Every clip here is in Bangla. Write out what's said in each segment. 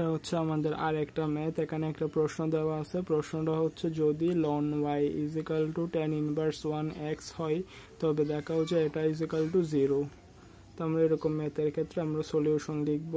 এটা হচ্ছে আমাদের আর একটা ম্যাথ। এখানে একটা প্রশ্ন দেওয়া আছে, প্রশ্নটা হচ্ছে যদি লন y is equal to tan inverse 1x হয় তবে দেখাও যে এটা ইজ ইকাল টু 0। তো আমরা এরকম ম্যাথের ক্ষেত্রে আমরা সলিউশন লিখব।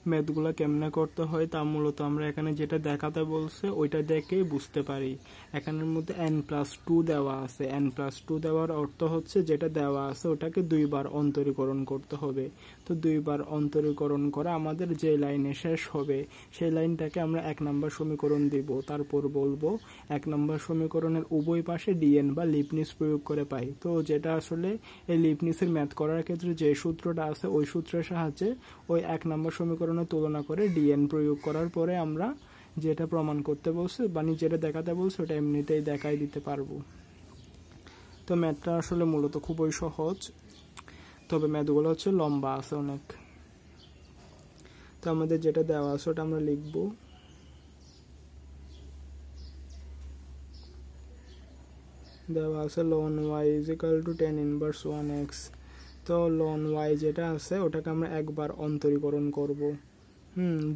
ম্যাথগুলো কেমনে করতে হয় তা মূলত আমরা এখানে যেটা দেখাতে বলছে ওইটা দেখেই বুঝতে পারি। এখানের মধ্যে n+2 দেওয়া আছে। n+2 দেওয়ার অর্থ হচ্ছে যেটা দেওয়া আছে ওটাকে দুইবার অন্তরীকরণ করতে হবে। তো দুইবার অন্তরীকরণ করা আমাদের যে লাইনে শেষ হবে সেই লাইনটাকে আমরা 1 নম্বর সমীকরণ দিব। তারপর বলবো 1 নম্বর সমীকরণের উভয় পাশে dn বা লিবনিজ প্রয়োগ করে পাই। তো যেটা আসলে এই লিবনিজের ম্যাথ করার ক্ষেত্রে যে সূত্রটা আছে ওই সূত্রের সাহায্যে ওই 1 নম্বর সমীকরণের তুলনা করে dn প্রয়োগ করার পরে আমরা যেটা প্রমাণ করতে বলছে মানে যেটা দেখাতে বলছে ওটা এমনিতেই দেখাই দিতে পারবো। তো ম্যাথটা আসলে মূলত খুবই সহজ, তবে ম্যাথগুলো হচ্ছে লম্বা আছে অনেক। তো আমাদের যেটা দেওয়া আছে ওটা আমরা লিখব। দেওয়া আছে ln y is equal to tan inverse 1x। তো ln y যেটা আছে ওটাকে আমরা একবার অন্তরীকরণ করব,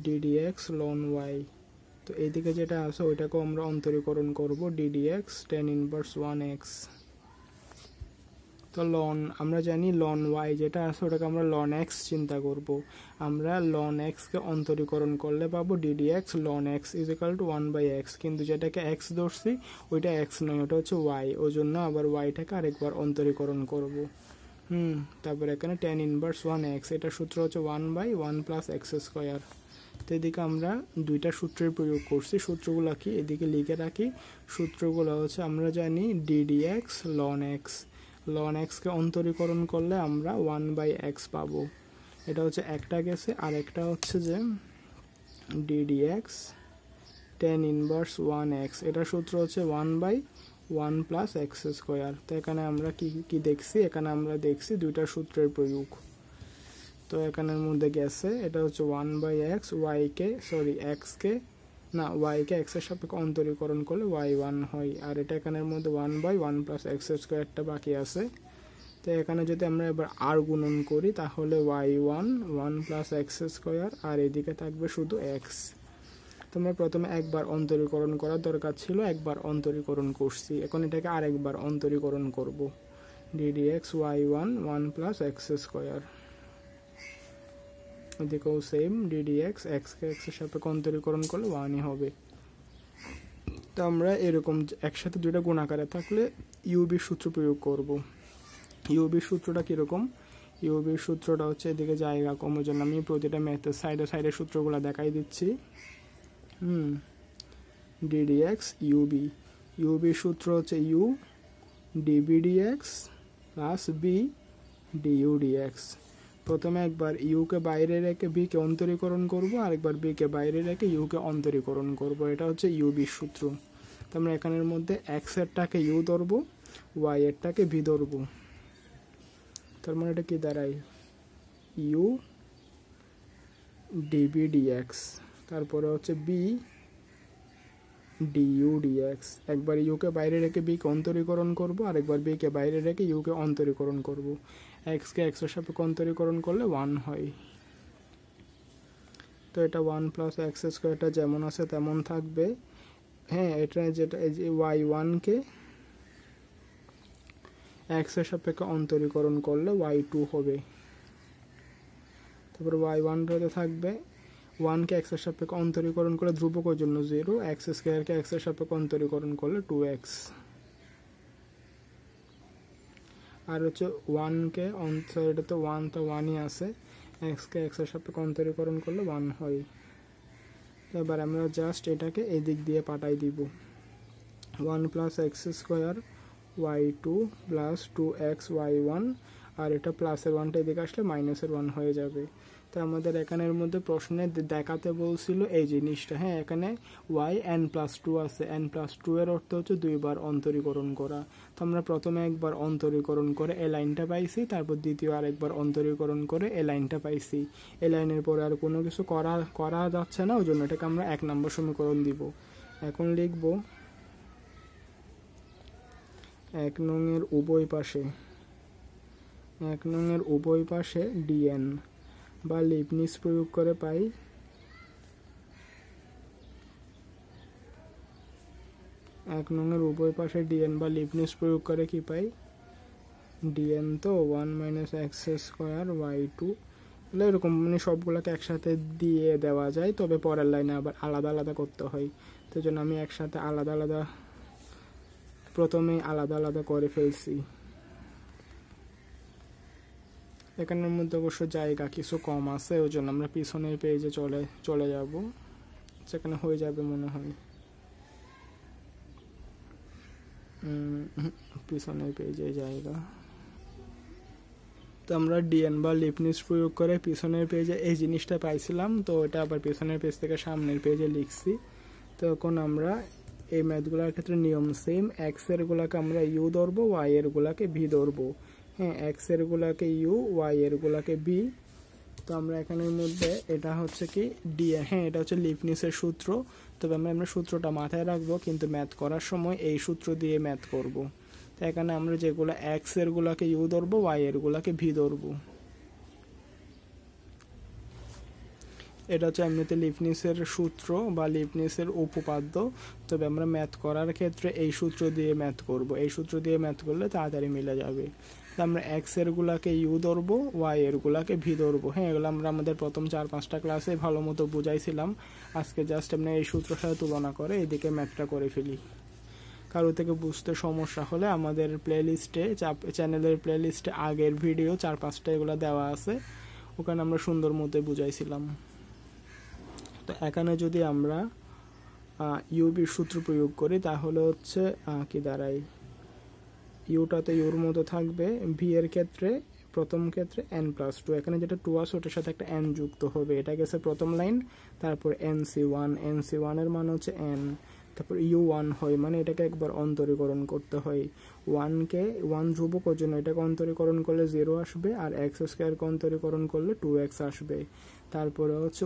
ddx ln y। তো এইদিকে যেটা আছে ওইটাকেও আমরা অন্তরীকরণ করব ddx tan ইনভার্স 1x। তো ln আমরা জানি ln y যেটা আছে ওটাকে আমরা ln x চিন্তা করব। আমরা ln x কে অন্তরীকরণ করলে পাবো ddx ln x is equal two 1/x, কিন্তু যেটাকে x ধরছি ওইটা x নয়, ওটা হচ্ছে y, ওই জন্য আবার y-টাকে আরেকবার অন্তরীকরণ করব। তারপর এখানে tan ইনভার্স 1x, এটা সূত্র হচ্ছে 1/1 প্লাস x স্কোয়ার। তো এদিকে আমরা দুইটা সূত্রের প্রয়োগ করছি। সূত্রগুলো কি এদিকে লিখে রাখি। সূত্রগুলো হচ্ছে আমরা জানি ddx ln x, ln x কে অন্তরীকরণ করলে আমরা 1/x পাবো। এটা হচ্ছে একটা গেছে, আর একটা হচ্ছে যে ddx tan ইনভার্স 1x, এটা সূত্র হচ্ছে 1/1 প্লাস x স্কোয়ার। তো এখানে আমরা কি দেখছি, এখানে আমরা দেখছি দুইটা সূত্রের প্রয়োগ। তো এখানের মধ্যে গেছে এটা হচ্ছে 1/x, y কে x এর সাপেক্ষে অন্তরীকরণ করলে y1 হয়, আর এটা এখানের মধ্যে 1/1 প্লাস x স্কোয়ারটা বাকি আছে। তো এখানে যদি আমরা এবার r গুণন করি তাহলে y1 1 প্লাস x স্কোয়ার, আর এদিকে থাকবে শুধু x। তোমরা প্রথমে একবার অন্তরীকরণ করার দরকার ছিল, একবার অন্তরীকরণ করছি, এখন এটাকে আরেকবার অন্তরীকরণ করব ddx y1 1 plus x square. এদিকেও সেম ddx x কে x এর সাপেক্ষে অন্তরীকরণ করলে 1ই হবে। তো আমরা এরকম একসাথে দুইটা গুণাকারে থাকলে ইউবির সূত্র প্রয়োগ করব। ইউবির সূত্রটা কিরকম, ইউবির সূত্রটা হচ্ছে এদিকে জায়গা কম, ওই জন্য আমি প্রতিটা ম্যাথের সাইডে সাইডে সূত্রগুলো দেখাই দিচ্ছি। ddx ইউবির সূত্র হচ্ছে u db dx plus b du dx। প্রথমে একবার ইউ কে বাইরে রেখে বি কে অন্তরীকরণ করব, আরেকবার বি কে বাইরে রেখে ইউ কে অন্তরীকরণ করব। এটা হচ্ছে ইউবির সূত্র। তো আমরা এখানের মধ্যে x এরটাকে ইউ ধরবো, y এরটাকে বি ধরবো। তার মানে এটা কি দাঁড়ায় ইউ ডিবি ডিএক্স, তারপরে হচ্ছে বি ডিইউ ডিএক্স। একবার ইউ কে বাইরে রেখে বি কে অন্তরীকরণ করব, আরেকবার বি কে বাইরে রেখে ইউ কে অন্তরীকরণ করব। এক্স কে এক্স এর সাপেক্ষে অন্তরীকরণ করলে 1 হয়। তো এটা 1 প্লাস এক্স স্কোয়ারটা যেমন আছে তেমন থাকবে। হ্যাঁ, এটা যেটা এই যে y1 কে এক্স এর সাপেক্ষে অন্তরীকরণ করলে y2 হবে। তারপর y1 রতে থাকবে 1 কে এক্স এর সাপেক্ষে অন্তরীকরণ করলে ধ্রুবকের জন্য 0, এক্স স্কোয়ার কে এক্স এর সাপেক্ষে অন্তরীকরণ করলে 2x। আর হচ্ছে 1 কে এটা তো 1 তো 1ই আছে, এক্স কে এক্স এর সাপেক্ষে অন্তরীকরণ করলে 1 হয়। এবার আমরা জাস্ট এটাকে এই দিক দিয়ে পাঠাই দিব। 1 plus x square y2 plus 2x y1, আর এটা প্লাসের 1টা এদিকে আসলে মাইনাসের 1 হয়ে যাবে। তো আমাদের এখানের মধ্যে প্রশ্নে দেখাতে বলছিল এই জিনিসটা। হ্যাঁ, এখানে y n+2 আছে, n+2 এর অর্থ হচ্ছে দুইবার অন্তরীকরণ করা। তো আমরা প্রথমে একবার অন্তরীকরণ করে এই লাইনটা পাইছি, তারপর দ্বিতীয় আরেকবার অন্তরীকরণ করে এই লাইনটা পাইছি। এই লাইনের পরে আর কোনো কিছু করা যাচ্ছে না, ওই জন্য এটাকে আমরা 1 নম্বর সমীকরণ দিব। এখন লিখব 1 নং এর উভয় পাশে dn, বা লিবনিজ প্রয়োগ করে পাই এক নংয়ের উভয় পাশে ডিএন বা লিবনিজ প্রয়োগ করে কি পাই ডিএন তো 1 minus x square Y two, এরকম মানে সবগুলোকে একসাথে দিয়ে দেওয়া যায়, তবে পরের লাইনে আবার আলাদা আলাদা করতে হয়। তো জন্য আমি একসাথে আলাদা আলাদা প্রথমে আলাদা আলাদা করে ফেলছি। এখানের মধ্যে অবশ্য জায়গা কিছু কম আছে, ওই জন্য আমরা পিছনের পেজে চলে যাব, সেখানে হয়ে যাবে মনে হয়। পিছনের পেজে জায়গা, তো আমরা ডিএন বা লিবনিজ প্রয়োগ করে পিছনের পেজে এই জিনিসটা পাইছিলাম, তো এটা আবার পিছনের পেজ থেকে সামনের পেজে লিখছি। তো এখন আমরা এই ম্যাথগুলোর ক্ষেত্রে নিয়ম সেম, এক্স এর গুলাকে আমরা ইউ ধরবো, ওয়াই এর গুলাকে ভি ধরবো। হ্যাঁ, এক্স এর গুলাকে ইউ, ওয়াই এর গুলাকে ভি। তো আমরা এখানের মধ্যে এটা হচ্ছে কি ডিএন, হ্যাঁ এটা হচ্ছে লিবনিজের সূত্র, তবে আমরা সূত্রটা মাথায় রাখবো, কিন্তু ম্যাথ করার সময় এই সূত্র দিয়ে ম্যাথ করব। তো এখানে আমরা যেগুলো এক্স এর গুলাকে ইউ ধরবো, ওয়াই এর গুলাকে ভি ধরবো। এটা হচ্ছে এমনিতে লিবনিজের সূত্র বা লিবনিজের উপপাদ্য, তবে আমরা ম্যাথ করার ক্ষেত্রে এই সূত্র দিয়ে ম্যাথ করব। এই সূত্র দিয়ে ম্যাথ করলে তাড়াতাড়ি মিলে যাবে। আমরা এক্স এর গুলাকে ইউ ধরবো, ওয়াই এর গুলাকে ভি ধরবো। হ্যাঁ, এগুলো আমরা আমাদের প্রথম 4-5টা ক্লাসে ভালো মতো বুঝাইছিলাম। আজকে জাস্ট আমরা এই সূত্রের সাথে তুলনা করে এদিকে ম্যাথটা করে ফেলি। কারো থেকে বুঝতে সমস্যা হলে আমাদের প্লেলিস্টে, চ্যানেলের প্লেলিস্টে আগের ভিডিও 4-5টা এগুলো দেওয়া আছে, ওখানে আমরা সুন্দর মতো বুঝাইছিলাম। তো এখানে যদি আমরা ইউবির সূত্র প্রয়োগ করি তাহলে হচ্ছে কি দাঁড়ায়, ইউটা তো ইউর মতো থাকবে, ভি এর ক্ষেত্রে প্রথম ক্ষেত্রে n+2, এখানে যেটা 2 আছে ওটার সাথে একটা n যুক্ত হবে, এটা গেছে প্রথম লাইন। তারপর nc1 এর মান হচ্ছে n, তারপর u1 হয়, মানে এটাকে একবার অন্তরীকরণ করতে হয়। 1 ধ্রুবকের জন্য এটাকে অন্তরীকরণ করলে 0 আসবে, আর এক্স স্কোয়ারকে অন্তরীকরণ করলে 2x আসবে। তারপরে হচ্ছে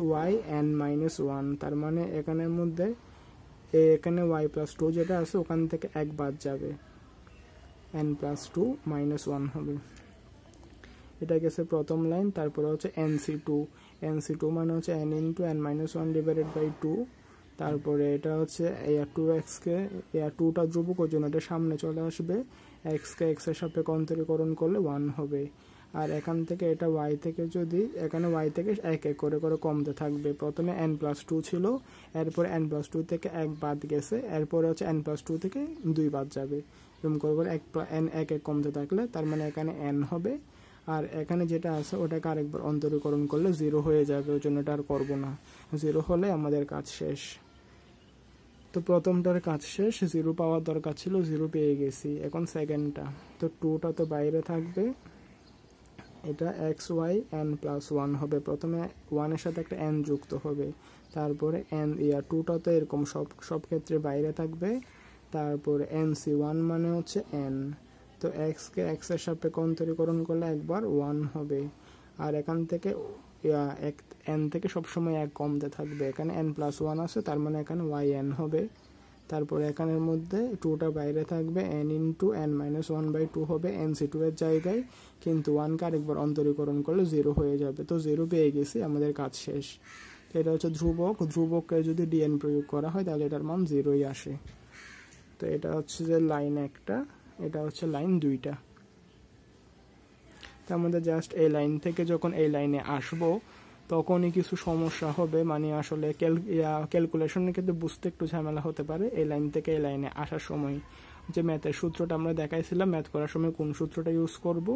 yn-1, তার মানে এখানের মধ্যে এখানে y+2 যেটা আছে ওখান থেকে 1 বাদ যাবে, n+2 -1 হবে। এটা গেছে প্রথম লাইন। তারপরে হচ্ছে nc2 মানে হচ্ছে n×n-1/2। তারপরে এটা হচ্ছে 2x কে 2টা ধ্রুবকের জন্য এটা সামনে চলে আসবে, x কে x এর সাপেক্ষে অন্তরীকরণ করলে 1 হবে। আর এখান থেকে এটা y থেকে যদি এখানে y থেকে এক এক করে করে কমতে থাকবে, প্রথমে n+2 ছিল, এরপর n+2 থেকে 1 বাদ গেছে, এরপরে হচ্ছে n+2 থেকে 2 বাদ যাবে, এরকম করে করে n এক এক কমতে থাকলে তার মানে এখানে n হবে। আর এখানে যেটা আছে ওটাকে আরেকবার অন্তরীকরণ করলে 0 হয়ে যাবে, ওই জন্য এটা আর করবো না, 0 হলে আমাদের কাজ শেষ। তো প্রথমটার কাজ শেষ, 0 পাওয়ার দরকার ছিল, 0 পেয়ে গেছি। এখন সেকেন্ডটা, তো 2টা তো বাইরে থাকবে, এটা xy(n+1) হবে, প্রথমে 1 এর সাথে একটা n যুক্ত হবে, তারপরে n 2টা তো এরকম সব ক্ষেত্রে বাইরে থাকবে, তারপরে nc1 মানে হচ্ছে n, তো x কে x এর সাপেক্ষে অন্তরীকরণ করলে একবার 1 হবে। আর এখান থেকে n থেকে সবসময় 1 কমতে থাকবে, এখানে n+1 আছে, তার মানে এখানে yn হবে। তারপরে এখানের মধ্যে 2টা বাইরে থাকবে, n×n-1/2 হবে nc2 এর জায়গায়, কিন্তু 1 কে আরেকবার অন্তরীকরণ করলে 0 হয়ে যাবে। তো 0 পেয়ে গেছি, আমাদের কাজ শেষ। এটা হচ্ছে ধ্রুবককে যদি dn প্রয়োগ করা হয় তাহলে এটার মান 0ই আসে। তো এটা হচ্ছে যে লাইন 1টা, এটা হচ্ছে লাইন 2টা। তার মধ্যে জাস্ট এই লাইন থেকে যখন এই লাইনে আসবো তখনই কিছু সমস্যা হবে, মানে আসলে ক্যালকুলেশনের ক্ষেত্রে বুঝতে একটু ঝামেলা হতে পারে। এই লাইন থেকে এই লাইনে আসার সময় যে ম্যাথের সূত্রটা আমরা দেখাইছিলাম, ম্যাথ করার সময় কোন সূত্রটা ইউজ করব,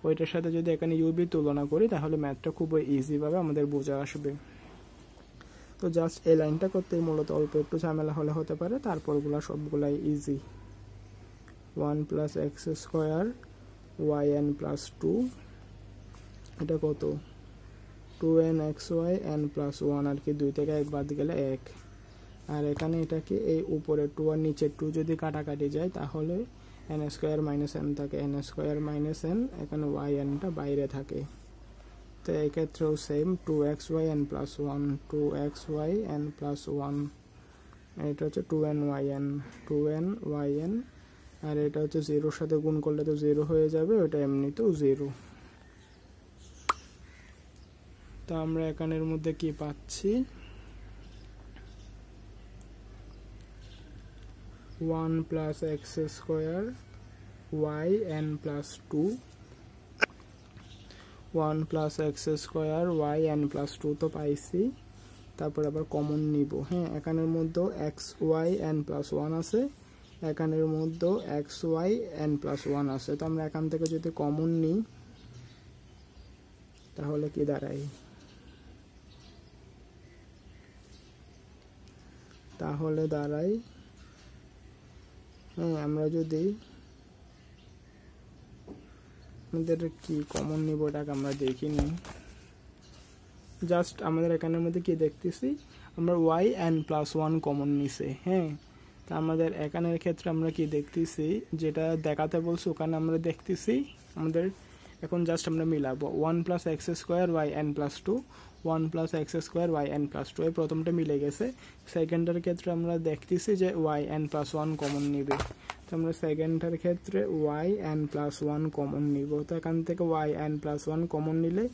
ওইটার সাথে যদি এখানে ইউবি তুলনা করি তাহলে ম্যাথটা খুবই ইজিভাবে আমাদের বোঝা আসবে। তো জাস্ট এই লাইনটা করতেই মূলত অল্প একটু ঝামেলা হলে হতে পারে, তারপরগুলো সবগুলাই ইজি। 1 + x² yn+2, এটা কত 2nxy n+1, আর কি 2 থেকে 1 বাদ গেলে 1। আর এখানে এটা কি এই উপরের 2 আর নিচের 2 যদি কাটাকাটি যায় তাহলে n² - n থাকে, n² - n, এখানে yn-টা বাইরে থাকে। তো এই ক্ষেত্রেও same, 2xy n+1, 2xy n+1, এটা হচ্ছে 2nyn, আর এটা হচ্ছে 0-র সাথে গুণ করলে তো 0 হয়ে যাবে, ওটা এমনিতেও 0। তো আমরা এখানের মধ্যে কি পাচ্ছি, 1 plus x square Y N plus 2, 1 plus x square Y N plus 2 তো পাইছি। তারপর আবার কমন নিব। হ্যাঁ, এখানের মধ্যেও এক্স ওয়াই এন প্লাস 1 আছে, এখানের মধ্যেও এক্স ওয়াই এন প্লাস 1 আছে। তো আমরা এখান থেকে যদি কমন নিই তাহলে কি দাঁড়ায়, হ্যাঁ আমরা যদি আমাদের কি কমন নিব এটাকে আমরা দেখিনি, জাস্ট আমাদের এখানের মধ্যে কি দেখতেছি, আমরা ওয়াই এন প্লাস 1 কমন নিছে। হ্যাঁ, তা আমাদের এখানের ক্ষেত্রে আমরা কি দেখতেছি, যেটা দেখাতে বলছি ওখানে আমরা দেখতেছি আমাদের এখন জাস্ট আমরা মিলাবো 1 plus x square Y N plus 2, 1 plus x square Y N plus 2, এই প্রথমটা মিলে গেছে। সেকেন্ডের ক্ষেত্রে আমরা দেখতেছি যে ওয়াই এন প্লাস 1 কমন নিবে, তো আমরা সেকেন্ডের ক্ষেত্রে ওয়াই এন প্লাস 1 কমন নিব। তো এখান থেকে ওয়াই এন প্লাস 1 কমন নিলে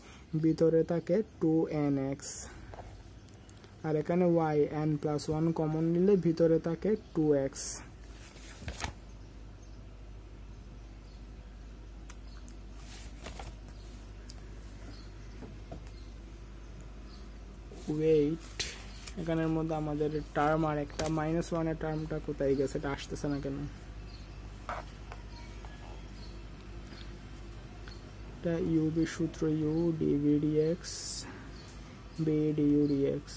ভিতরে থাকে 2nx, আর এখানে ওয়াই এন প্লাস 1 কমন নিলে ভিতরে থাকে 2x। ওয়েট, এখানের মধ্যে আমাদের টার্ম আর একটা -1 এর টার্মটা কোথায় গেছে, এটা আসতেছে না কেন, এটা ইউবি সূত্র u d v d x v d u d x,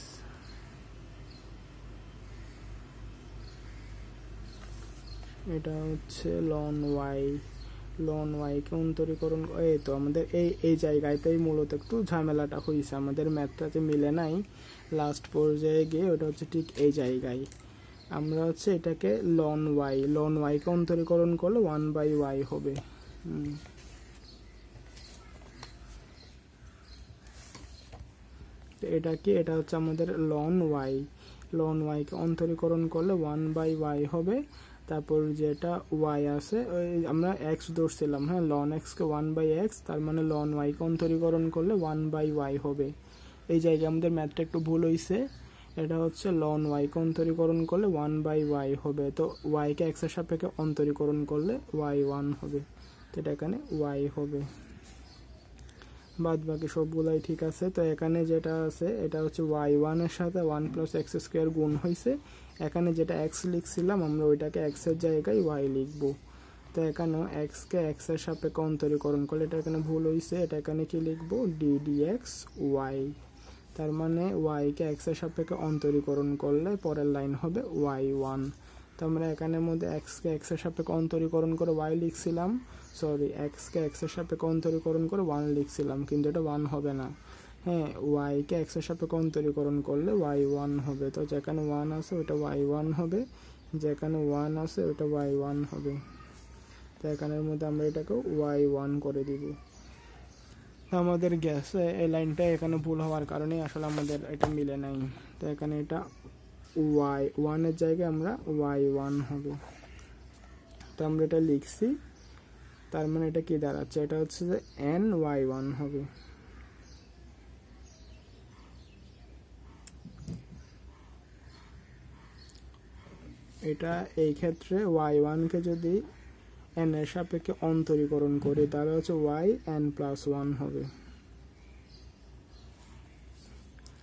এটা হচ্ছে লন ওয়াই কে অন্তরীকরণ, এই তো আমাদের এই জায়গাতেই মূলত একটু ঝামেলাটা হয়েছে, আমাদের ম্যাথটাতে মিলে নাই। লাস্ট পর্যায়ে গিয়ে ওটা হচ্ছে ঠিক এই জায়গায় আমরা হচ্ছে এটাকে লন ওয়াই কে অন্তরীকরণ করলে 1/y হবে। এটা কি, এটা হচ্ছে আমাদের লন ওয়াই কে অন্তরীকরণ করলে 1/y হবে। তারপর যেটা ওয়াই আছে ওই আমরা এক্স ধরছিলাম, হ্যাঁ লন এক্স কে 1/x, তার মানে লন ওয়াই কে অন্তরীকরণ করলে 1/y হবে। এই জায়গায় আমাদের ম্যাথটা একটু ভুল হয়েছে, এটা হচ্ছে লন ওয়াই কে অন্তরীকরণ করলে 1/y হবে। তো ওয়াই কে এক্স এর সাপেক্ষে অন্তরীকরণ করলে y1 হবে, তো এটা এখানে y হবে। বাদ বাকি সবগুলাই ঠিক আছে। তো এখানে যেটা আছে এটা হচ্ছে y1 এর সাথে 1 প্লাস এক্স স্কোয়ার গুণ হয়েছে, এখানে যেটা x লিখছিলাম আমরা ওইটাকে x এর জায়গায় y লিখব। তো এখানেও x কে x এর সাপেক্ষে অন্তরীকরণ করলে এটা এখানে ভুল হয়েছে, এটা এখানে কি লিখব ddx y, তার মানে y কে x এর সাপেক্ষে অন্তরীকরণ করলে পরের লাইন হবে y1। তো আমরা এখানের মধ্যে x কে x এর সাপেক্ষে অন্তরীকরণ করে y লিখছিলাম, সরি x কে x এর সাপেক্ষে অন্তরীকরণ করে 1 লিখছিলাম, কিন্তু এটা 1 হবে না। হ্যাঁ, y কে x এর সাপেক্ষে অন্তরীকরণ করলে y1 হবে। তো যেখানে 1 আছে ওটা y1 হবে, যেখানে 1 আছে ওটা y1 হবে। তো এখানের মধ্যে আমরা এটাকে y1 করে দিব। আমাদের গ্যাসে এই লাইনটা এখানে ভুল হওয়ার কারণে আসলে আমাদের এটা মিলে নাই। তো এখানে এটা y1 এর জায়গায় আমরা y1 হবে। তো আমরা এটা লিখছি, তার মানে এটা কি দাঁড়াচ্ছে, এটা হচ্ছে যে ny1 হবে। এটা এই ক্ষেত্রে y1 কে যদি n এর সাপেক্ষে অন্তরীকরণ করি তাহলে হচ্ছে yn+1 হবে।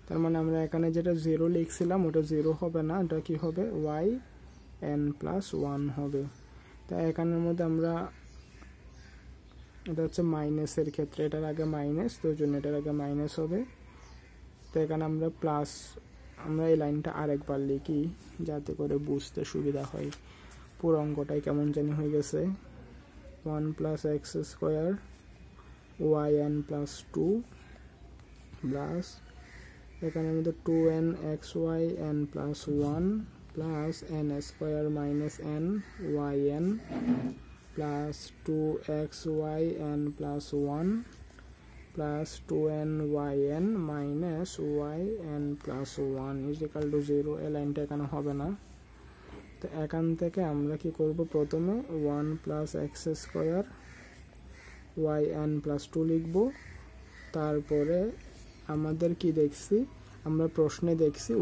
তার মানে আমরা এখানে যেটা 0 লিখছিলাম ওটা 0 হবে না, এটা কি হবে yn+1 হবে। তাই এখানের মধ্যে আমরা এটা হচ্ছে মাইনাসের ক্ষেত্রে, এটার আগে মাইনাস, তো জন্য এটার আগে মাইনাস হবে। তো এখানে আমরা প্লাস, আমরা এই লাইনটা আরেকবার লিখি যাতে করে বুঝতে সুবিধা হয়। পুরো অঙ্কটাই কেমন জানি হয়ে গেছে, 1 plus x square yn+2 plus এখানের মধ্যে 2nxy n+1 plus n square minus n yn plus 2xy n+1 plus 2nyn minus yn+1 equal to 0। এই লাইনটা এখানে হবে না। তো এখান থেকে আমরা কি করব, প্রথমে 1 প্লাস এক্স স্কোয়ার yn+2 লিখব, তারপরে আমাদের কি দেখছি, আমরা প্রশ্নে দেখছি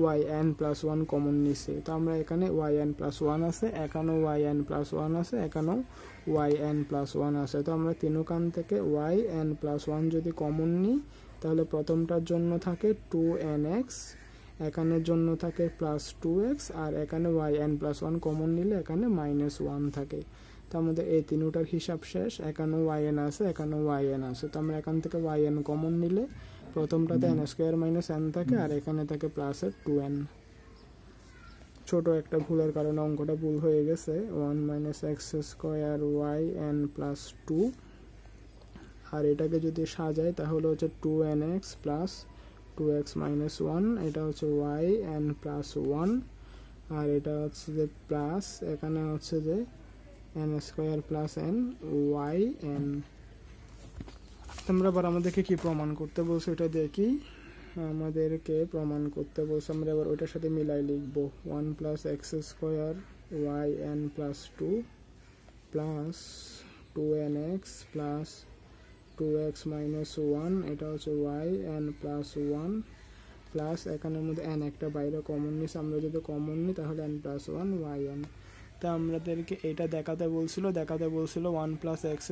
yn+1 কমন নিছি। তো আমরা এখানে yn+1 আছে, এখানেও yn+1 আছে, এখানেও yn+1 আছে। তো আমরা তিনখান থেকে yn+1 যদি কমন নিই তাহলে প্রথমটার জন্য থাকে 2nx, এখানের জন্য থাকে +2x, আর এখানে yn+1 কমন নিলে এখানে -1 থাকে। তো আমাদের এই তিনটার হিসাব শেষ। এখানেও yn আছে, এখানেও yn আছে। তো আমরা এখান থেকে yn কমন নিলে প্রথমটাতে n² - n থাকে, আর এখানে থাকে প্লাসের 2n। ছোট একটা ভুলের কারণে অঙ্কটা ভুল হয়ে গেছে। 1 - x² yn+2, আর এটাকে যদি সাজাই তাহলে হচ্ছে 2nx প্লাস 2x - 1, এটা হচ্ছে yn+1, আর এটা হচ্ছে যে প্লাস, এখানে হচ্ছে যে n² + n yn। আমরা আবার আমাদেরকে কি প্রমাণ করতে বলছে এটা দেখি। আমাদেরকে প্রমাণ করতে বলছে, আমরা এবার ওইটার সাথে মিলাই লিখব 1 + x² yn+2 plus 2nx plus 2x - 1, এটা হচ্ছে yn+1 প্লাস, এখানের মধ্যে n একটা বাইরে কমন নিছে, আমরা যদি কমন নিই তাহলে n+1 yn। তা আমাদেরকে এটা দেখাতে বলছিল 1 + x²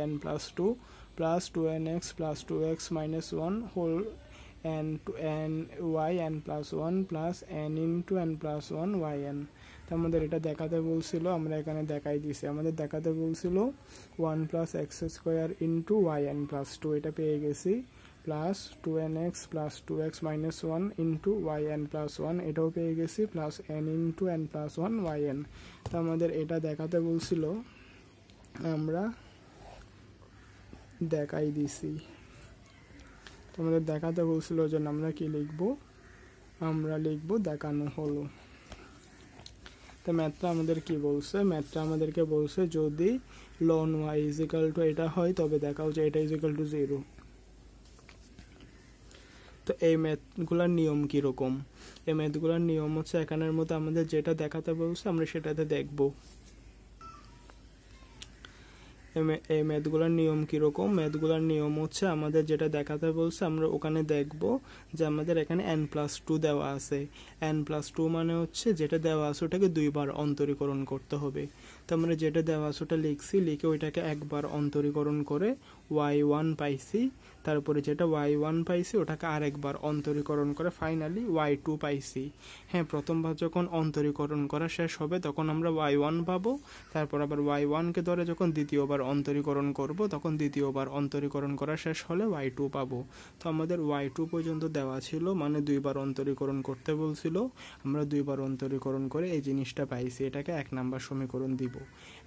yn+2 plus 2nx plus 2x - 1 whole n yn+1 plus n × n+1 yn। তো আমাদের এটা দেখাতে বলছিল, আমরা এখানে দেখাই দিছি। আমাদের দেখাতে বলছিল 1 + x² yn+2, এটা পেয়ে গেছি, plus 2nx plus 2x - 1 yn+1, এটাও পেয়ে গেছি, প্লাস n × n+1 yn। তো আমাদের এটা দেখাতে বলছিল, আমরা দেখাই দিছি। তো আমাদের দেখাতে বলছিল জন্য আমরা কি লিখব, আমরা লিখব দেখানো হলো। তো ম্যাথটা আমাদের কি বলছে, ম্যাথটা আমাদেরকে বলছে যদি ln y = এটা হয় তবে দেখাও যে এটা = 0। তো এই ম্যাথগুলোর নিয়ম কীরকম, এই ম্যাথগুলোর নিয়ম হচ্ছে এখানের মধ্যে আমাদের যেটা দেখাতে বলছে আমরা সেটাতে দেখব। এই ম্যাথগুলোর নিয়ম কীরকম, ম্যাথগুলোর নিয়ম হচ্ছে আমাদের যেটা দেখাতে বলছে আমরা ওখানে দেখব যে আমাদের এখানে n+2 দেওয়া আছে। n+2 মানে হচ্ছে যেটা দেওয়া আছে ওটাকে দুইবার অন্তরীকরণ করতে হবে। তো আমরা যেটা দেওয়া আছে ওটা লিখছি, লিখে ওইটাকে একবার অন্তরীকরণ করে y1 পাইছি, তারপরে যেটা y1 পাইছি ওটাকে আরেকবার অন্তরীকরণ করে ফাইনালি y2 পাইছি। হ্যাঁ, প্রথমবার যখন অন্তরীকরণ করা শেষ হবে তখন আমরা y1 পাবো, তারপর আবার y1কে ধরে যখন দ্বিতীয়বার অন্তরীকরণ করব তখন দ্বিতীয়বার অন্তরীকরণ করা শেষ হলে y2 পাবো। তো আমাদের y2 পর্যন্ত দেওয়া ছিল, মানে দুইবার অন্তরীকরণ করতে বলছিল, আমরা দুইবার অন্তরীকরণ করে এই জিনিসটা পাইছি, এটাকে 1 নম্বর সমীকরণ দিব।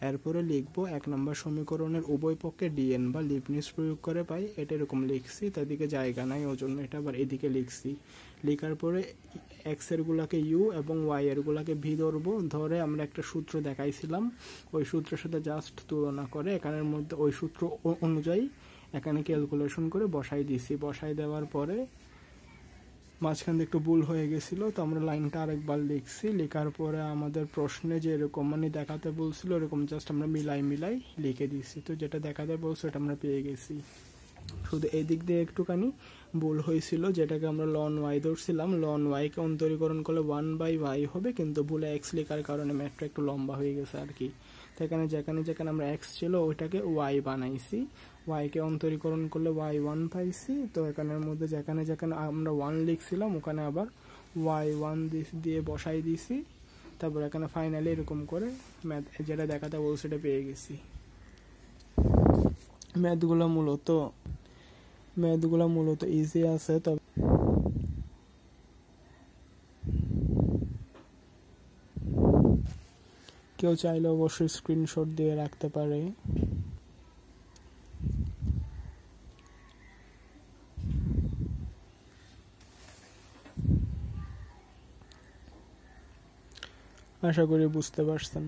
এরপরে লিখব 1 নম্বর সমীকরণের উভয় পক্ষে dn বা লিবনিজ প্রয়োগ করে পাই, এটা এরকম লিখছি, তাদেরকে জায়গা নাই ওজন্য এটা আবার এদিকে লিখছি। লেখার পরে x এর গুলাকে u এবং y এর গুলাকে v ধরবো, ধরে আমরা একটা সূত্র দেখাইছিলাম, ওই সূত্রের সাথে জাস্ট তুলনা করে এখানের মধ্যে ওই সূত্র অনুযায়ী এখানে ক্যালকুলেশন করে বসাই দিছি। বসাই দেওয়ার পরে মাঝখান দিয়ে একটু ভুল হয়ে গেছিলো, তো আমরা লাইনটা আরেকবার লিখছি। লেখার পরে আমাদের প্রশ্নে যে এরকম মানে দেখাতে বলছিল এরকম জাস্ট আমরা মিলাই লিখে দিছি। তো যেটা দেখাতে বলছে ওটা আমরা পেয়ে গেছি। শুধু এই দিক দিয়ে একটুখানি ভুল হয়েছিল, যেটাকে আমরা ln y ধরছিলাম, ln y কে অন্তরীকরণ করলে 1/y হবে, কিন্তু ভুলে x লেখার কারণে ম্যাথটা একটু লম্বা হয়ে গেছে আর কি। তো এখানে যেখানে আমরা x ছিল ওইটাকে y বানাইছি, y কে অন্তরীকরণ করলে y1 পাইছি। তো এখানের মধ্যে যেখানে আমরা 1 লিখছিলাম ওখানে আবার y1 দিয়ে বসাই দিছি, তারপর এখানে ফাইনালি এরকম করে ম্যাথ যেটা দেখাতে বলছে সেটা পেয়ে গেছি। ম্যাথগুলো মূলত ইজি আছে, তবে কেউ চাইলে অবশ্যই স্ক্রিনশট দিয়ে রাখতে পারে। আশা করি বুঝতে পারছেন।